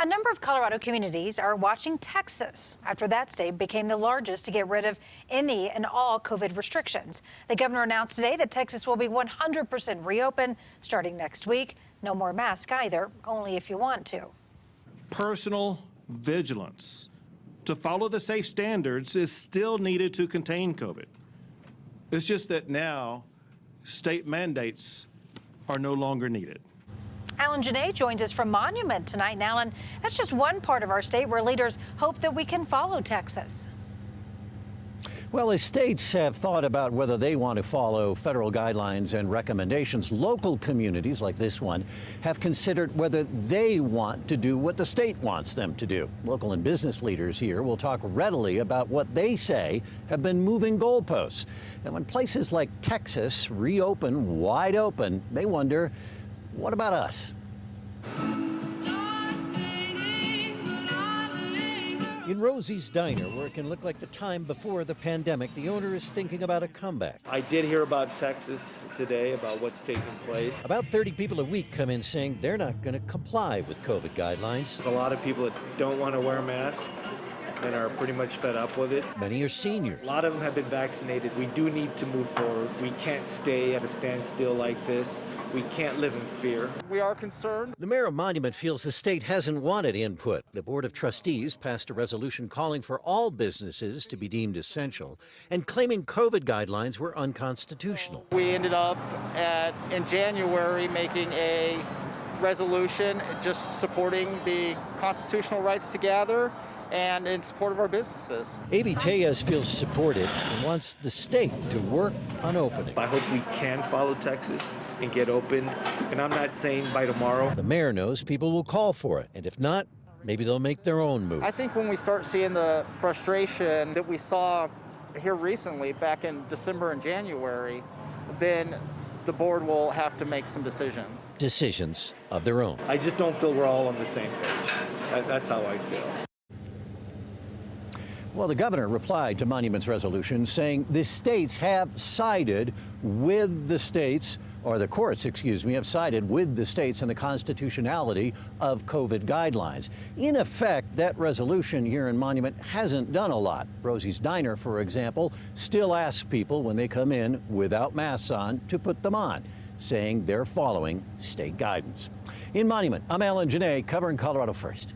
A number of Colorado communities are watching Texas after that state became the largest to get rid of any and all COVID restrictions. The governor announced today that Texas will be 100% reopened starting next week. No more masks either, only if you want to. Personal vigilance to follow the safe standards is still needed to contain COVID. It's just that now state mandates are no longer needed. Gionet joins us from Monument tonight. And Alan, that's just one part of our state where leaders hope that we can follow Texas. Well, as states have thought about whether they want to follow federal guidelines and recommendations, local communities like this one have considered whether they want to do what the state wants them to do. Local and business leaders here will talk readily about what they say have been moving goalposts. And when places like Texas reopen wide open, they wonder, what about us? In Rosie's Diner, where it can look like the time before the pandemic, the owner is thinking about a comeback. I did hear about Texas today, about what's taking place. About 30 people a week come in saying they're not going to comply with COVID guidelines. There's a lot of people that don't want to wear masks and are pretty much fed up with it. Many are seniors. A lot of them have been vaccinated. We do need to move forward. We can't stay at a standstill like this. We can't live in fear. We are concerned. The mayor of Monument feels the state hasn't wanted input. The Board of Trustees passed a resolution calling for all businesses to be deemed essential and claiming COVID guidelines were unconstitutional. We ended up in January making a resolution just supporting the constitutional rights to gather and in support of our businesses. A.B. Tejas feels supported and wants the state to work on opening. I hope we can follow Texas and get open, and I'm not saying by tomorrow. The mayor knows people will call for it, and if not, maybe they'll make their own move. I think when we start seeing the frustration that we saw here recently back in December and January, then the board will have to make some decisions. Decisions of their own. I just don't feel we're all on the same page. That's how I feel. Well, the governor replied to Monument's resolution saying the states have sided with the states, or the courts, excuse me, have sided with the states in the constitutionality of COVID guidelines. In effect, that resolution here in Monument hasn't done a lot. Rosie's Diner, for example, still asks people when they come in without masks on to put them on, saying they're following state guidance. In Monument, I'm Gionet, covering Colorado First.